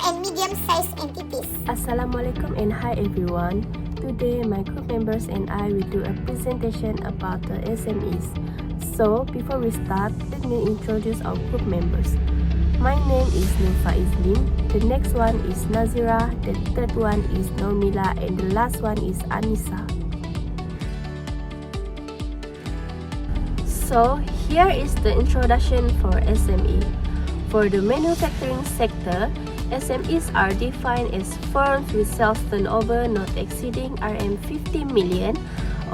and medium-sized entities. Assalamualaikum and hi everyone. Today my group members and I will do a presentation about the SMEs. So before we start, let me introduce our group members. My name is Nufa Izlin, the next one is Nazira, the third one is Normila, and the last one is Anissa. So here is the introduction for SME. For the manufacturing sector, SMEs are defined as firms with sales turnover not exceeding Rm 50 million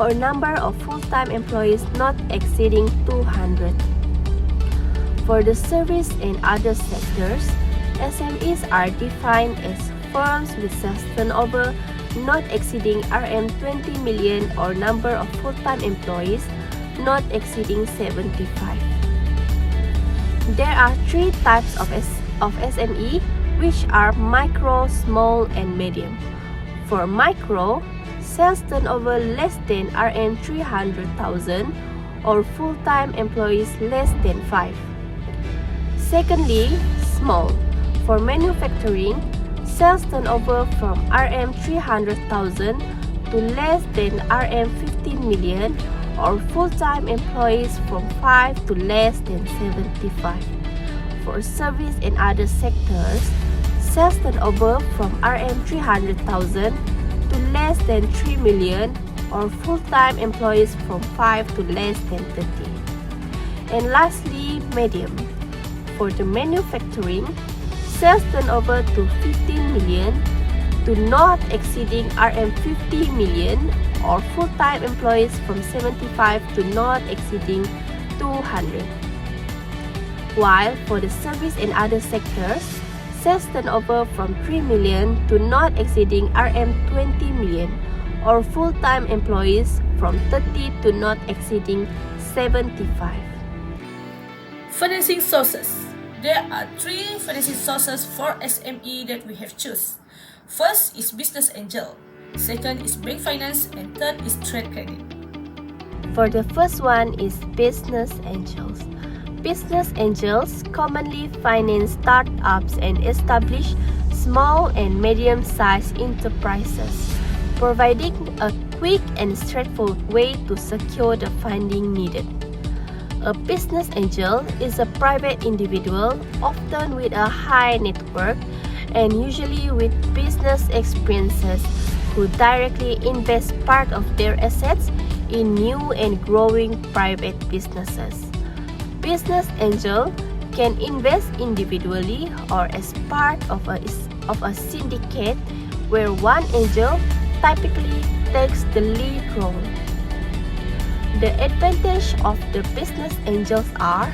or number of full-time employees not exceeding 200. For the service and other sectors, SMEs are defined as firms with sales turnover not exceeding Rm 20 million or number of full-time employees not exceeding 75. There are three types of SME, which are micro, small, and medium. For micro, sales turnover less than Rm 300,000 or full-time employees less than 5. Secondly, small. For manufacturing, sales turnover from Rm 300,000 to less than Rm 15 million or full-time employees from 5 to less than 75. For service and other sectors, sales turnover from Rm 300,000 to less than 3 million or full-time employees from 5 to less than 30. And lastly, medium. For the manufacturing, sales turnover to 15 million to not exceeding Rm 50 million or full-time employees from 75 to not exceeding 200. While for the service and other sectors, sales turnover from 3 million to not exceeding Rm 20 million or full-time employees from 30 to not exceeding 75. Financing sources. There are three financing sources for SME that we have chosen. First is business angel, second is bank finance, and third is trade credit. For the first one is business angels. Business angels commonly finance startups and establish small and medium-sized enterprises, providing a quick and straightforward way to secure the funding needed. A business angel is a private individual, often with a high net worth and usually with business experiences, who directly invest part of their assets in new and growing private businesses. Business angel can invest individually or as part of a syndicate where one angel typically takes the lead role. The advantage of the business angels are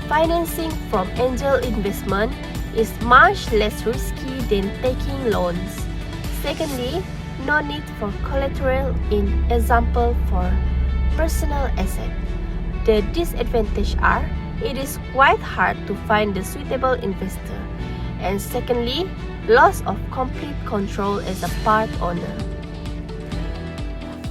financing from angel investment is much less risky than taking loans. Secondly, no need for collateral in example for personal asset. The disadvantage are, it is quite hard to find the suitable investor. And secondly, loss of complete control as a part owner.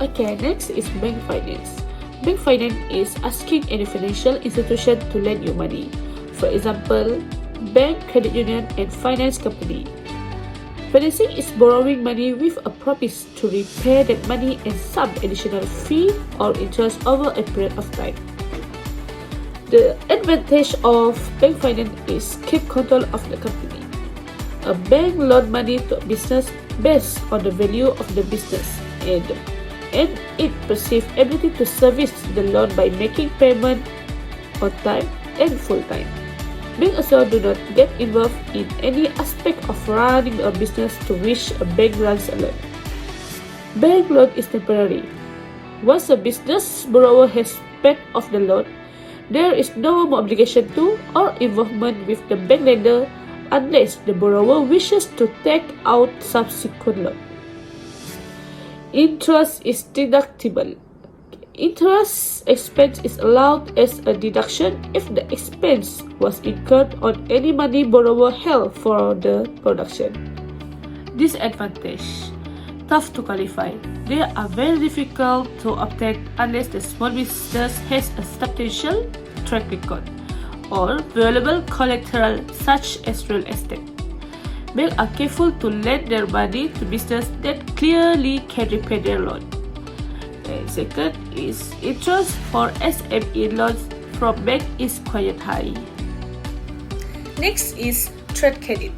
Okay, next is bank finance. Bank finance is asking any financial institution to lend you money. For example, bank, credit union, and finance company. Financing is borrowing money with a promise to repay that money and some additional fee or interest over a period of time. The advantage of bank finance is keep control of the company. A bank loan money to a business based on the value of the business and its perceived ability to service the loan by making payment on time and full time. Banks also do not get involved in any aspect of running a business to which a bank grants a loan. Bank loan is temporary. Once a business borrower has paid off the loan, there is no more obligation to or involvement with the bank lender unless the borrower wishes to take out subsequent loan. Interest is deductible. Interest expense is allowed as a deduction if the expense was incurred on any money borrower held for the production. Disadvantage. Tough to qualify. They are very difficult to obtain unless the small business has a substantial track record or valuable collateral such as real estate. Banks are careful to lend their money to business that clearly can repay their loan. And second is interest for SME loans from bank is quite high. Next is trade credit.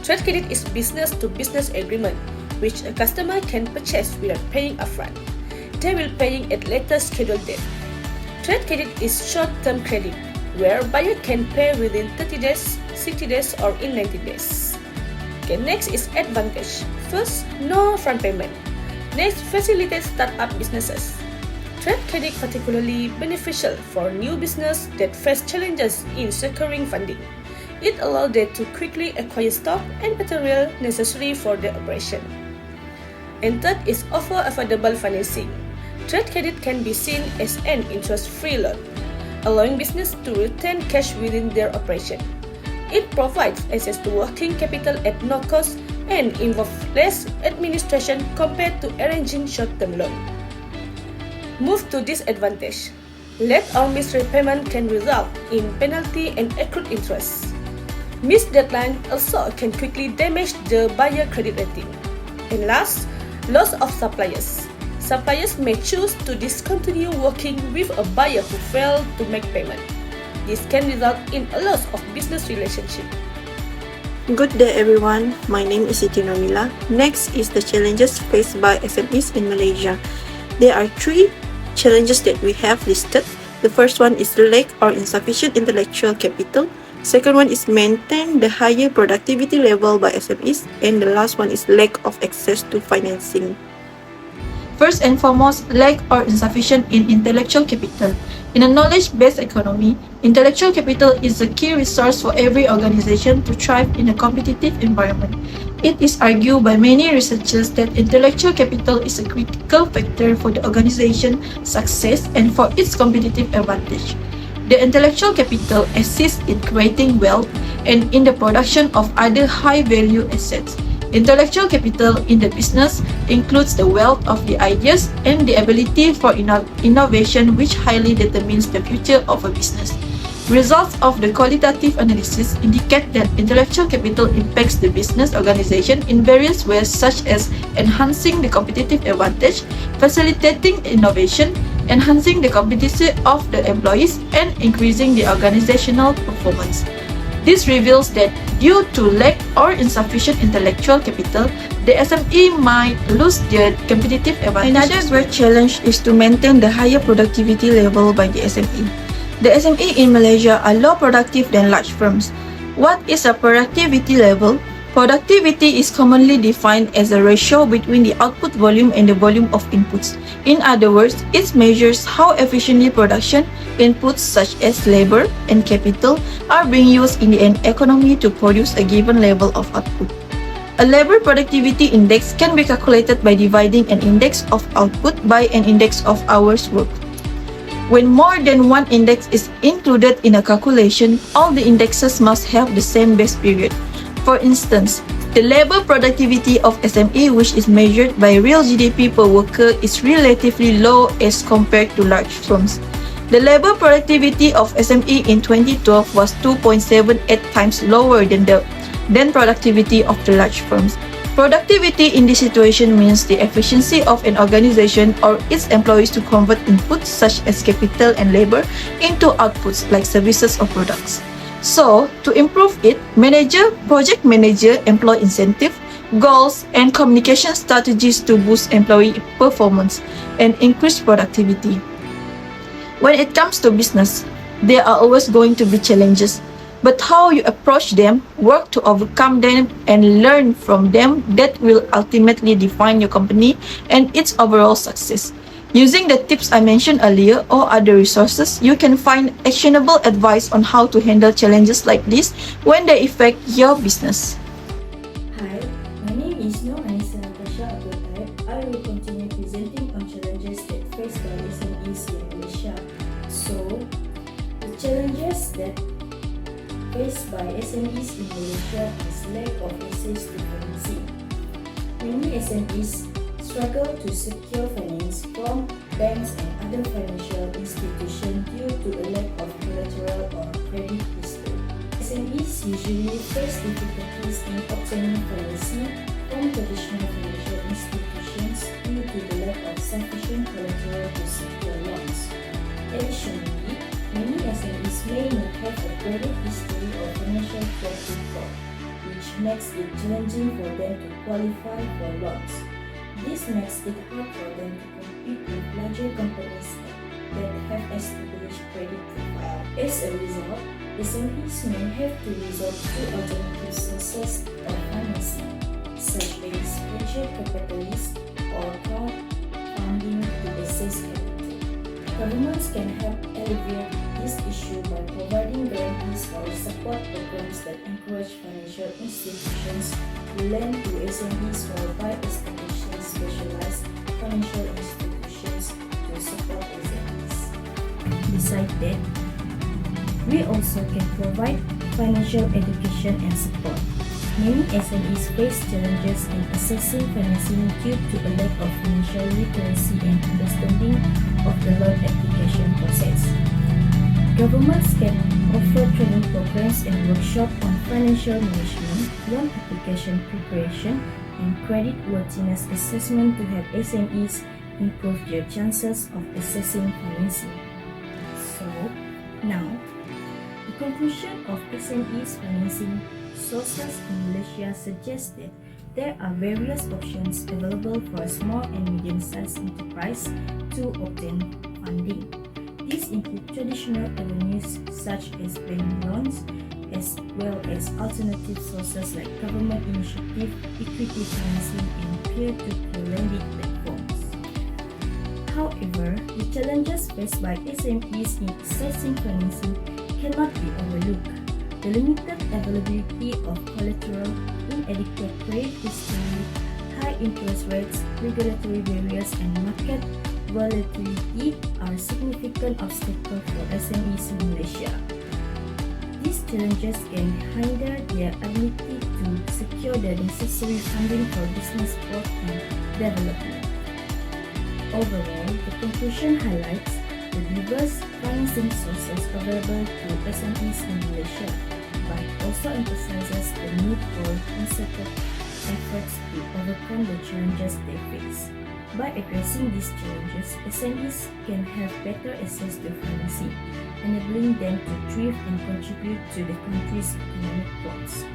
Trade credit is business-to-business agreement which a customer can purchase without paying upfront. They will paying at later scheduled date. Trade credit is short-term credit where buyer can pay within 30 days, 60 days or in 90 days. Okay, next is advantage. First, no front payment. Next, facilitates start-up businesses. Trade credit particularly beneficial for new business that face challenges in securing funding. It allows them to quickly acquire stock and material necessary for their operation. And third is offer affordable financing. Trade credit can be seen as an interest-free loan, allowing business to retain cash within their operation. It provides access to working capital at no cost and involves less administration compared to arranging short-term loan. Move to disadvantage. Late or missed repayment can result in penalty and accrued interest. Missed deadline also can quickly damage the buyer credit rating. And last, loss of suppliers. Suppliers may choose to discontinue working with a buyer who failed to make payment. This can result in a loss of business relationship. Good day everyone, my name is Siti Normila. Next is the challenges faced by SMEs in Malaysia. There are three challenges that we have listed. The first one is lack or insufficient intellectual capital. Second one is maintain the higher productivity level by SMEs. And the last one is lack of access to financing. First and foremost, lack or insufficient in intellectual capital. In a knowledge-based economy, intellectual capital is a key resource for every organization to thrive in a competitive environment. It is argued by many researchers that intellectual capital is a critical factor for the organization's success and for its competitive advantage. The intellectual capital assists in creating wealth and in the production of other high-value assets. Intellectual capital in the business includes the wealth of the ideas and the ability for innovation, which highly determines the future of a business. Results of the qualitative analysis indicate that intellectual capital impacts the business organization in various ways, such as enhancing the competitive advantage, facilitating innovation, enhancing the competency of the employees, and increasing the organizational performance. This reveals that due to lack or insufficient intellectual capital, the SME might lose their competitive advantage. Another great challenge is to maintain the higher productivity level by the SME. The SME in Malaysia are low productive than large firms. What is a productivity level? Productivity is commonly defined as a ratio between the output volume and the volume of inputs. In other words, it measures how efficiently production inputs such as labor and capital are being used in an economy to produce a given level of output. A labor productivity index can be calculated by dividing an index of output by an index of hours worked. When more than one index is included in a calculation, all the indexes must have the same base period. For instance, the labor productivity of SME, which is measured by real GDP per worker, is relatively low as compared to large firms. The labor productivity of SME in 2012 was 2.78 times lower than the productivity of the large firms. Productivity in this situation means the efficiency of an organization or its employees to convert inputs such as capital and labor into outputs like services or products. So, to improve it, project manager employ incentive, goals, and communication strategies to boost employee performance and increase productivity. When it comes to business, there are always going to be challenges, but how you approach them, work to overcome them, and learn from them that will ultimately define your company and its overall success. Using the tips I mentioned earlier or other resources, you can find actionable advice on how to handle challenges like this when they affect your business. Hi, my name is Nur Anissa Natasha Abdul. I will continue presenting on challenges that faced by SMEs in Malaysia. So, the challenges that faced by SMEs in Malaysia is lack of access to financing. Many SMEs struggle to secure finance from banks and other financial institutions due to a lack of collateral or credit history. SMEs SMEs usually face difficulties in obtaining financing from traditional financial institutions due to the lack of sufficient collateral to secure loans. Additionally, many SMEs may not have a credit history or financial track record, which makes it challenging for them to qualify for loans. This makes it hard for them to compete with larger companies that have established credit profile. As a result, SMEs may have to resort to alternative sources of financing, such as venture capitalists or crowdfunding to access capital. Governments can help alleviate this issue by providing guarantees or support programs that encourage financial institutions to lend to SMEs or by establishing specialized financial institutions to support SMEs. Besides that, we also can provide financial education and support. Many SMEs face challenges in accessing financing due to a lack of financial literacy and understanding of the loan application process. Governments can offer training programs and workshops on financial management, loan application preparation, and credit worthiness assessment to help SMEs improve their chances of accessing financing. So, now, the conclusion of SMEs financing sources in Malaysia suggests that there are various options available for a small and medium-sized enterprise to obtain funding. These include traditional avenues such as bank loans, as well as alternative sources like government initiative, equity financing, and peer-to-peer lending platforms. However, the challenges faced by SMEs in accessing financing cannot be overlooked. The limited availability of collateral, inadequate credit history, high interest rates, regulatory barriers, and market volatility are significant obstacles for SMEs in Malaysia. These challenges can hinder their ability to secure the necessary funding for business growth and development. Overall, the conclusion highlights the diverse financing sources available to SMEs in Malaysia, but also emphasizes the need for concerted efforts to overcome the challenges they face. By addressing these challenges, SMEs can have better access to financing, enabling them to thrive and contribute to the country's economic growth.